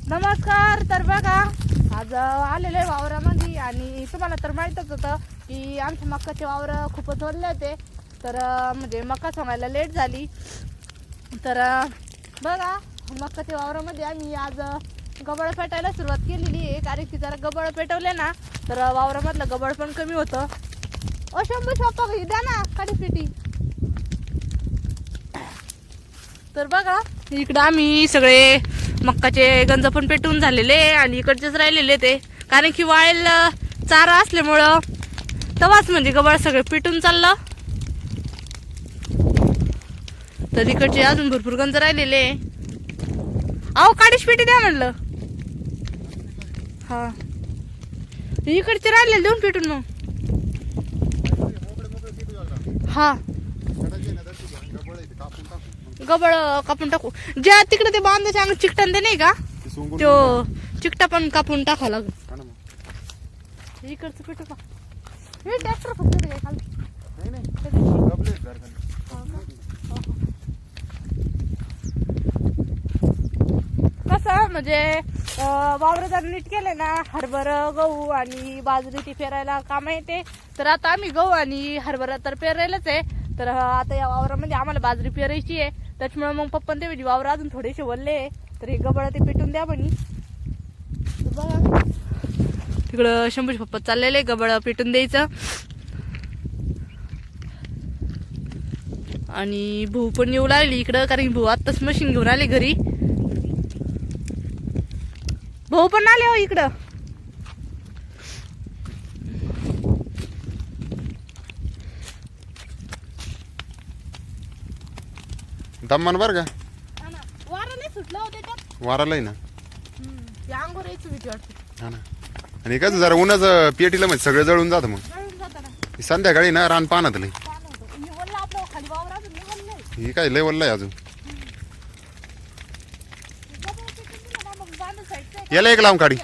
नमस्कार. तर बघा आज आलेले वावरामध्ये आणि तुम्हाला तर माहीतच होतं की आमच्या मक्काचे वावर खूपच ओले होते. तर म्हणजे मक्का सोंगायला लेट झाली. तर बघा मक्काच्या वावरामध्ये आम्ही आज गबळ पेटायला सुरुवात केलेली आहे. कारण की जरा गबळ पेटवले ना तर वावरामधलं गबळ पण कमी होतं. शंभू शॉपा द्या ना काडी पेटी. तर बघा इकडं आम्ही सगळे मक्काचे गंज पण पेटून झालेले आणि इकडचेच राहिलेले ते, कारण की वाळेल चारा असल्यामुळं तवाच म्हणजे गबाळ सगळे पेटून चाललं. तर इकडचे अजून भरपूर गंज राहिलेले. अहो काडीच पेटी द्या म्हणलं. हा इकडचे राहिलेले देऊन पेटून मग. हा गबळ कापून टाकू. ज्या तिकडे ते बांधायचे अंग चिकटन ते नाही का, तो चिकटा पण कापून टाकावं लागेल. इकडचं पेटू का हे ट्रॅक्टर फक्त काय खाली कसं म्हणजे वावर जर नीट केले ना हरभर गहू आणि बाजरी ती पेरायला काम येते. तर आता आम्ही गहू आणि हरभरा तर पेरायलाच आहे. तर आता या वावरामध्ये आम्हाला बाजरी पेरायची आहे. त्याच्यामुळे मग पप्पन ते वावर अजून थोडेसे वरले. तर हे गबळ ते पेटून द्या म्हणे. बघा तिकडं शंभूचे पप्पा चाललेले गबळ पेटून द्यायचं. आणि भाऊ पण येऊ लागली इकडं, कारण भाऊ आत्ताच मशीन घेऊन आले घरी. भाऊ पण आले हो इकडं. दमन बर का वारा नाही सुटला होते त्यात. वाराला आहे ना अंगोर यायचं भीती वाटते. हा ना. आणि कसं जरा उन्हाचं पेटीला म्हणजे सगळं जळून जातं. मग जळून जाताना संध्याकाळी ना रान पाहण्यात लई पान होतं. हे वल्लं आपलं खाली वावर अजून नाही वल्लंय. ही काय लय वल्ल आहे अजून. मग बांधून साईडचं याला एक लावून काढी.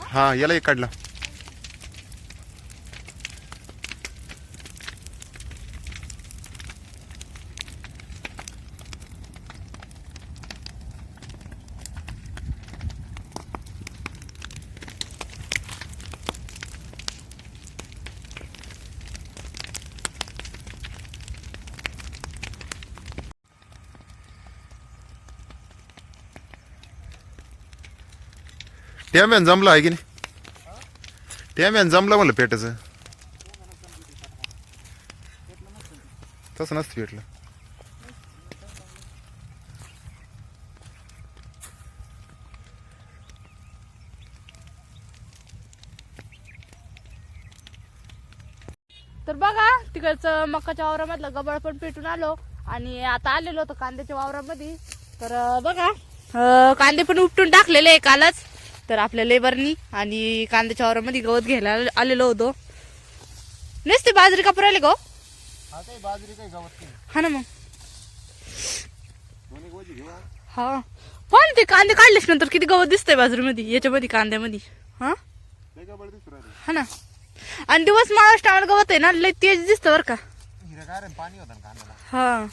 हा याला एक काढला. टॅम्यान जमलं आहे की नाही. टॅम्यान जमलं म्हणलं पेटाचं. तसं नसतं पेटलं. तर बघा तिकडचं मक्काच्या वावरामधलं गबळ पण पेटून आलो. आणि आता आलेलो होतो कांद्याच्या वावरामध्ये. तर बघा कांदे पण उपटून टाकलेले आहे कालच. तर आपल्या लेबरनी आणि कांद्याच्या वावरामध्ये गवत घ्यायला आलेलो होतो. नसते बाजरी कापूर राहिले गो. हा ना मग हा पण ते कांदे काढलेच नंतर किती गवत दिसतंय बाजरीमध्ये याच्यामध्ये कांद्यामध्ये. हा हा ना. आणि दिवस माळा स्टाळ गवत आहे ना लय तेज दिसतं बर का. हा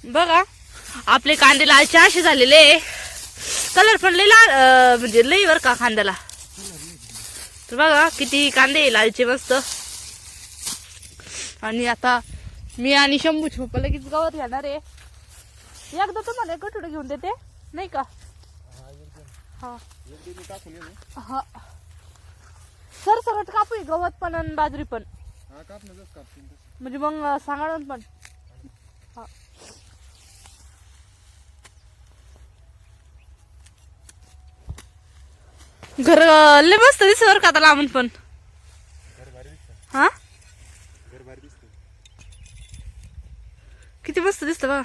बघा आपले कांदे लालचे असे झालेले. कलर पण लय लाल म्हणजे लय बर का कांद्याला. तर बघा किती कांदे लालचे मस्त. आणि आता मी आणि शंभू छोप लगेच गवत घेणार आहे. एकदा तुम्हाला कटोडं घेऊन देते नाही का. हा हा सर सरट कापू गवत पण आणि बाजरी पण म्हणजे मग सांगाळून पण. हा घर लय मस्त दिसत बर का आता लांबून पण. हा किती मस्त दिसत बघा.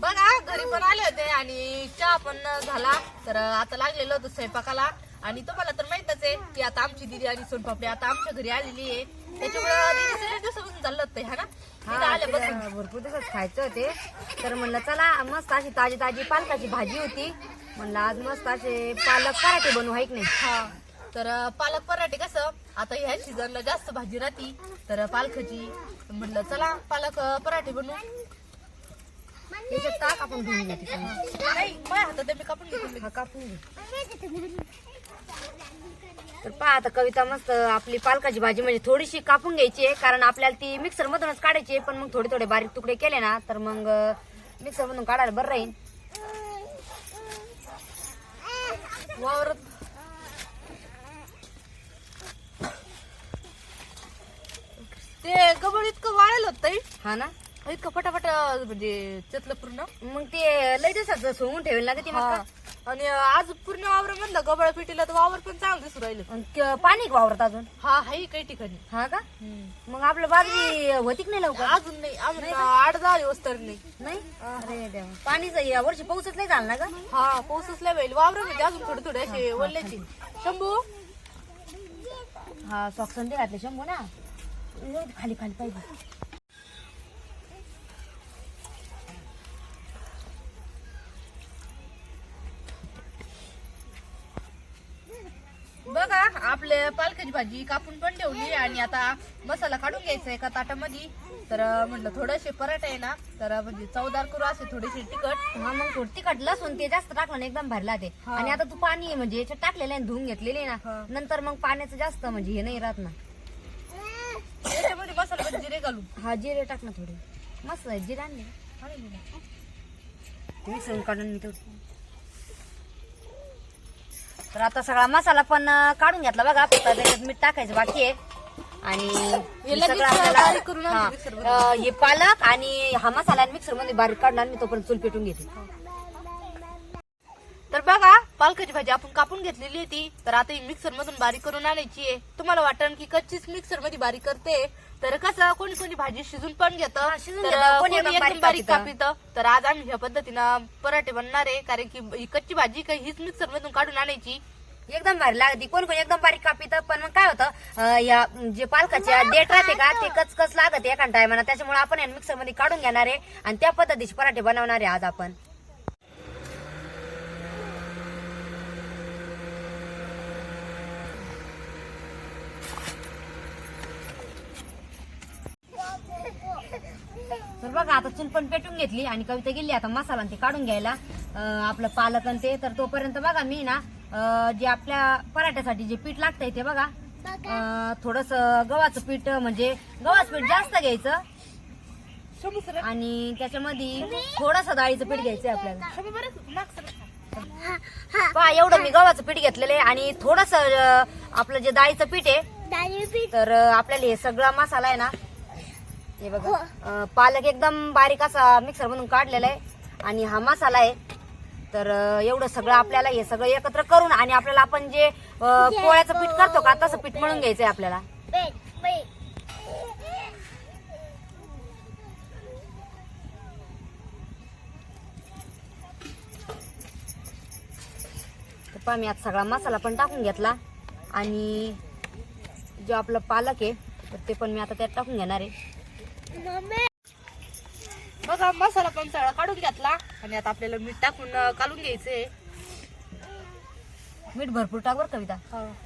बघा घरी पण आले होते आणि चहा पण झाला. तर आता लागलेलो होतं स्वयंपाकाला. आणि तुम्हाला तर माहितच आहे की आता आमची दीदी आणि सोनपापडी आता आमच्या घरी आलेली आहे. त्याच्यामुळे दीदी दिवसापासून चाललं होतं हा ना. आल्यापासून भरपूर दिवस खायचे होते. तर म्हणलं चला मस्त अशी ताजी ताजी पालकाची भाजी होती. म्हणलं आज मस्त असे पालक पराठे बनवू आहे की नाही. हा तर पालक पराठे कसं आता ह्या सीझनला जास्त भाजी राहती. तर पालकाची म्हणलं चला पालक पराठे बनवू. याच्यात टाक, आपण धुवून घेते चांगलं. नाही माझ्या हातात मी कापून घेतो. हा कापून घे. तर पहा आता कविता मस्त आपली पालकाची भाजी म्हणजे थोडीशी कापून घ्यायची आहे, कारण आपल्याला ती मिक्सर मधूनच काढायची आहे. पण मग थोडे थोडे बारीक तुकडे केले ना तर मग मिक्सर मधून काढायला बरं राहील. वावरात ते गबळ इतकं वाळेल होतं हा ना, इतकं फटाफट म्हणजे चतलं पूर्ण. मग ते लय दिवसाचं सोंगून ठेवेल ना ती मका. आणि आज पूर्ण वावर म्हणलं गबळ पिटीला तर वावर पण चांगलं दिसू राहिलं. पाणी का वावरत अजून? हा हाय काही ठिकाणी. हा का? मग आपलं बाजरी होती की नाही लवकर? अजून नाही, अजून 8-10 दिवस तर नाही. नाही. अरे देवा, पाणीच या वर्षी पाऊसच नाही झाला ना का? हा पाऊसच लय होईल वावर म्हणजे अजून थोडे थोडे असे वल्ल्याची. शंभू हा सॉक्सन ते घातले शंभू ना, खाली खाली पाहिजे. बघा आपल्या पालकाची भाजी कापून पण ठेवली आणि आता मसाला काढून घ्यायचा एका ताटामध्ये. तर म्हटलं थोडेसे पराठे आहे ना तर म्हणजे चवदार करू असे थोडेसे तिखट. हा मग थोडी तिखट लसूण ते जास्त टाकलं ना एकदम भरला ते. आणि आता तू पाणी म्हणजे याच्यात टाकलेलं आहे धुवून घेतलेले ना, नंतर मग पाण्याचं जास्त म्हणजे हे नाही राहत ना. त्याच्यामध्ये मसाला जिरे घालू. हा जिरे टाक ना थोडे, मस्त आहे. जिरे आणले मिक्सर काढून मी तर आता सगळा मसाला पण काढून घेतला बघा. फक्त त्याच्यात मीठ टाकायचं बाकी आहे. आणि हे सगळं आपल्याला हे पालक आणि हा मसाला मिक्सर मध्ये बारीक काढणार मी तोपर्यंत चूल पेटून घेते. तर बघा पालकाची भाजी आपण कापून घेतलेली आहे ती. तर आता ही मिक्सर मधून बारीक करून आणायची आहे. तुम्हाला वाटण की कच्चीच मिक्सर मध्ये बारीक करते तर कसं कोणी कोणी भाजी शिजून पण घेतं, कोणी एकदम बारीक कापित. तर आज आम्ही ह्या पद्धतीनं पराठे बनणार आहे, कारण की ही कच्ची भाजी काही हीच मिक्सर मधून काढून आणायची. एकदम भारी लागते. कोण कोण एकदम बारीक कापित. पण मग काय होतं या जे पालकाच्या देठ राहते का ते कचकच लागत एका टायमाला. त्याच्यामुळे आपण मिक्सर मध्ये काढून घेणार आहे आणि त्या पद्धतीचे पराठे बनवणार आहे आज आपण. तर बघा आता चूल पण पेटून घेतली आणि कविता गेली आता मसाला ते काढून घ्यायला आपलं पालक आणि ते. तर तोपर्यंत बघा मी ना जे आपल्या पराठ्यासाठी जे पीठ लागतंय ते बघा थोडस गव्हाचं पीठ म्हणजे गव्हाचं पीठ जास्त घ्यायचं आणि त्याच्यामध्ये थोडस डाळीचं पीठ घ्यायचंय आपल्याला. पहा एवढं मी गव्हाचं पीठ घेतलेलं आहे आणि थोडस आपलं जे डाळीचं पीठ आहे. तर आपल्याला हे सगळा मसाला आहे ना हे बघा पालक एकदम बारीक असा मिक्सर मधून काढलेला आहे आणि हा मसाला आहे. तर एवढं सगळं आपल्याला हे सगळं एकत्र करून आणि आपल्याला आपण जे पोळ्याचं पीठ करतो का तसं पीठ मळून घ्यायचंय आपल्याला. तर पहा मी आता सगळा मसाला पण टाकून घेतला आणि जो आपलं पालक आहे तर ते पण मी आता त्यात टाकून घेणार आहे. बघा मसाला पण सगळा काढून घेतला आणि आता आपल्याला मीठ टाकून काढून घ्यायचंय. मीठ भरपूर टाक बरं कविता,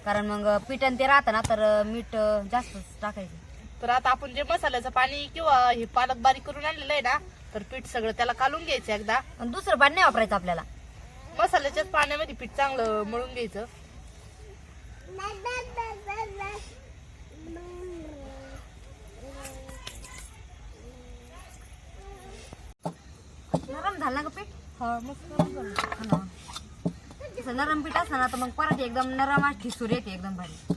कारण मग पीठ आणि ते राहतं ना तर मीठ जास्त टाकायचं. तर आता आपण जे मसाल्याचं पाणी किंवा हे पालक बारीक करून आणलेलं आहे ना तर पीठ सगळं त्याला काढून घ्यायचं एकदा. आणि दुसरं पाणी नाही वापरायचं आपल्याला. मसाल्याच्याच पाण्यामध्ये पीठ चांगलं मळून घ्यायचं. नरम झालं ना ग पीठ? हा मस्त नरम पीठ असं ना तर मग परत एकदम नरम ठिसूर येते एकदम भारी.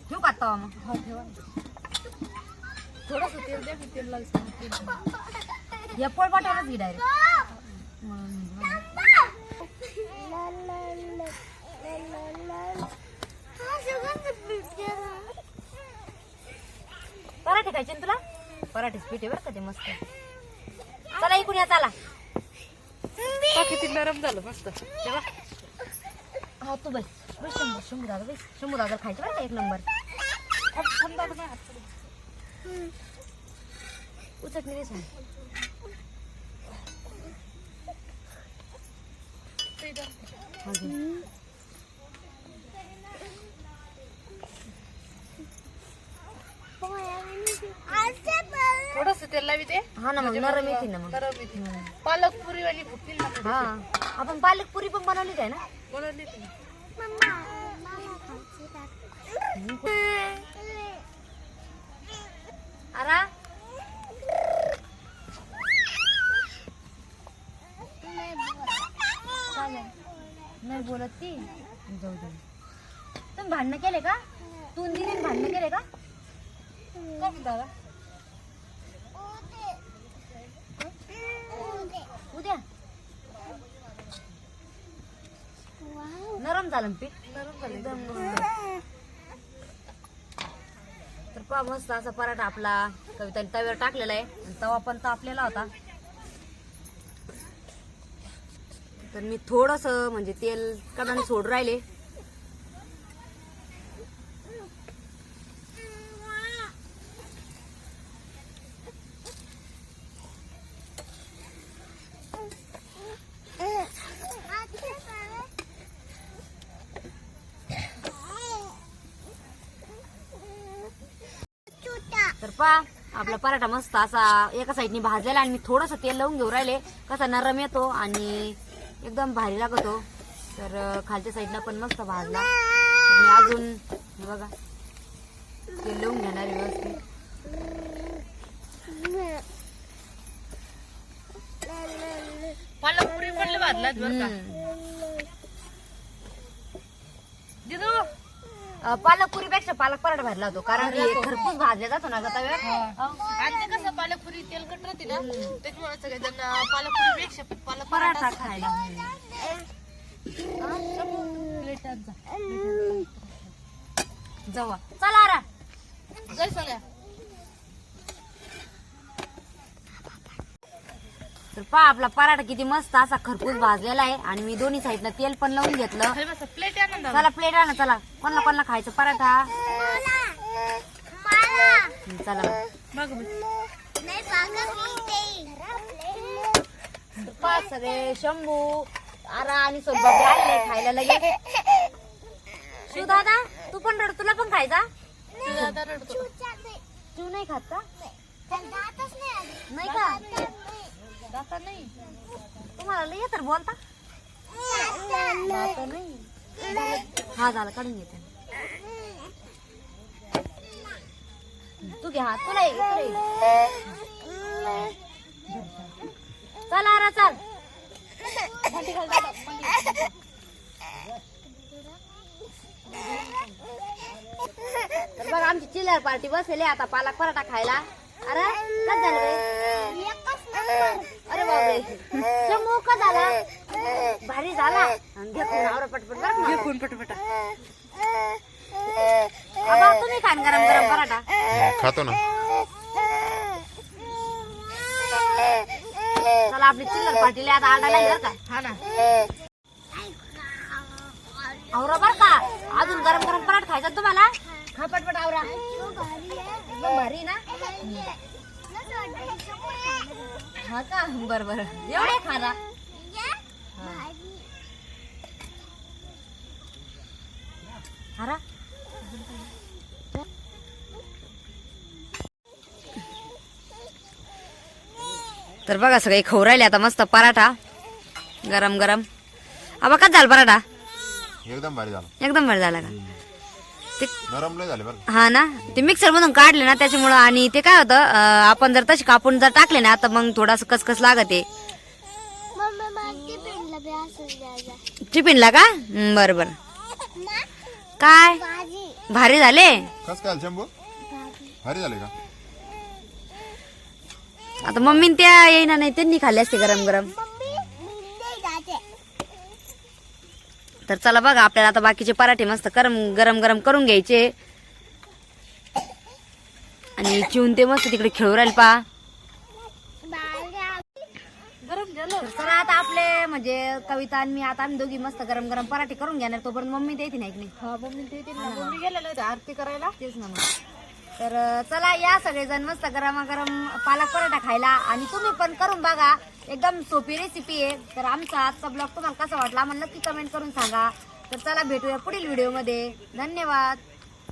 ठेवू का आता मग? हा ठेवा. थोडस तेल द्या की तेल लागतं. या पोळपाटावरच घे डायरेक्ट. पराठे खायचे ना तुला? पराठेच पीठ आहे बरं का ते मस्त. चला इकडून या चला. किती नरम झालं मस्त. तेव्हा हा तू बस बस शंभू दादा बस. शंभू दादा खायचं बरं का एक नंबर. उचट नाही सांग. थोडस तेल बी ते हा ना, मग नरम येते ना मग. नरम येते. पालक पुरी वाली फुटतील ना थोडी. हा, आपण पालक पुरी पण बनवलीच आहे ना. बनवली ती. अरा नाही बोलत ती. जाऊ दे. तुम्ही भांडणं केले का? तू दिली भांडणं केले का? का म्हणता दादा? उद्या नरम झालं ना पीठ. नरम झाली. तर पहा मस्त असा पराठा आपला कविताने तव्यावर टाकलेला आहे आणि तवा पण तापलेला होता. तर मी थोडस म्हणजे तेल कडाने सोड राहिले. तर पहा आपला पराठा मस्त असा एका साईडने भाजलेला आणि मी थोडस तेल लावून घेऊ राहिले. कसा नरम येतो आणि एकदम भारी लागतो. तर खालच्या साईडला पण मस्त भाजला. तर मी अजून हे बघा तेल लावून घेणार आहे व्यवस्थित. पालक पुरी म्हणले भाजलात बरं का. दिदू पालक पुरीपेक्षा पालक पराठा भाजला होतो कारण की खरपूस भाजला जातो ना ग तव्यावर. आणि ते कसं पालक पुरी तेलकट राहते ना त्याच्यामुळे सगळेजण पालक पुरी पेक्षा पालक पराठा खायला प्लेटात जा. जाऊ चला आरा. जय सगळ्या. तर पहा आपला पराठा किती मस्त असा खरपूस भाजलेला आहे आणि मी दोन्ही साईडनं तेल पण लावून घेतलं. अरे बस प्लेट आहे ना. चला प्लेट आणा. चला कोणाला कोणाला खायचं पराठा. चला बघ तर पहा सगळे शंभू आरा आणि सोनबाबू आले खायला लगेच. शिव दादा तू पण रड, तुला पण खायचा. दादा रडतो. तू नाही खात का? नाही का? दाता नाही. तुम्हाला लय तर बोलता. दात नाही. हा झाला काढून घेते. तू घ्या तुला ये, तुला ये. चल आरा चल. तर बघा आमची चिल्लर पार्टी बसलेली आता पालक पराठा खायला. अरे काय झालं रे? अरे बापरे शंभू का झाला? भारी झाला. घेऊन आवरा पटपट बरं ना. फोन पटपटा. आबा तुम्ही खान गरम गरम पराठा. खातो ना. चला आपली चिल्लर पार्टीला आता आरडा नाही बरं का. हा ना. आवरा बरं का. अजून गरम गरम पराठा खायचा तुम्हाला. खा पटपट आवरा. एकदम भारी ना. हा का बरं बरं एवढे खाना. अरा तर बघा सगळे खाऊ राहिले आता मस्त पराठा गरम गरम. आबा का झाला पराठा? एकदम भारी झालं. एकदम बरं झाला का? ते नरम लय झाले बरं. हा ना ते मिक्सर मधून काढले ना त्याच्यामुळं. आणि ते काय होतं आपण जर तशी कापून जर टाकले ना तर मग थोडास कसकस लागत आहे. टिफिनला का? बरं बरं. काय भारी झाले. कस काय शंभू? भारी झाले का? आता मम्मी त्या येईना नाही त्यांनी खाल्ले असते गरम गरम. तर चला बघा आपल्याला आता बाकीचे पराठे मस्त गरम गरम करून घ्यायचे. आणि चिवून ते मस्त तिकडे खेळू राहील पा. गरम झालं. तर चला आता आपले म्हणजे कविता आणि मी आता आम्ही दोघी मस्त गरम गरम पराठे करून घेणार. तोपर्यंत मम्मी देते नाही की नाही. हा मम्मी ते मम्मी गेलेलं होतं आरती करायला. तेच ना मग. तर चला या सगळेजण मस्त गरमागरम पालक पराठा खायला. आणि तुम्ही पण करून बघा. एकदम सोपी रेसिपी आहे. तर आमचा आजचा ब्लॉग तुम्हाला कसा वाटला आम्हाला नक्की कमेंट करून सांगा. तर चला भेटूया पुढील व्हिडिओ मध्ये. धन्यवाद.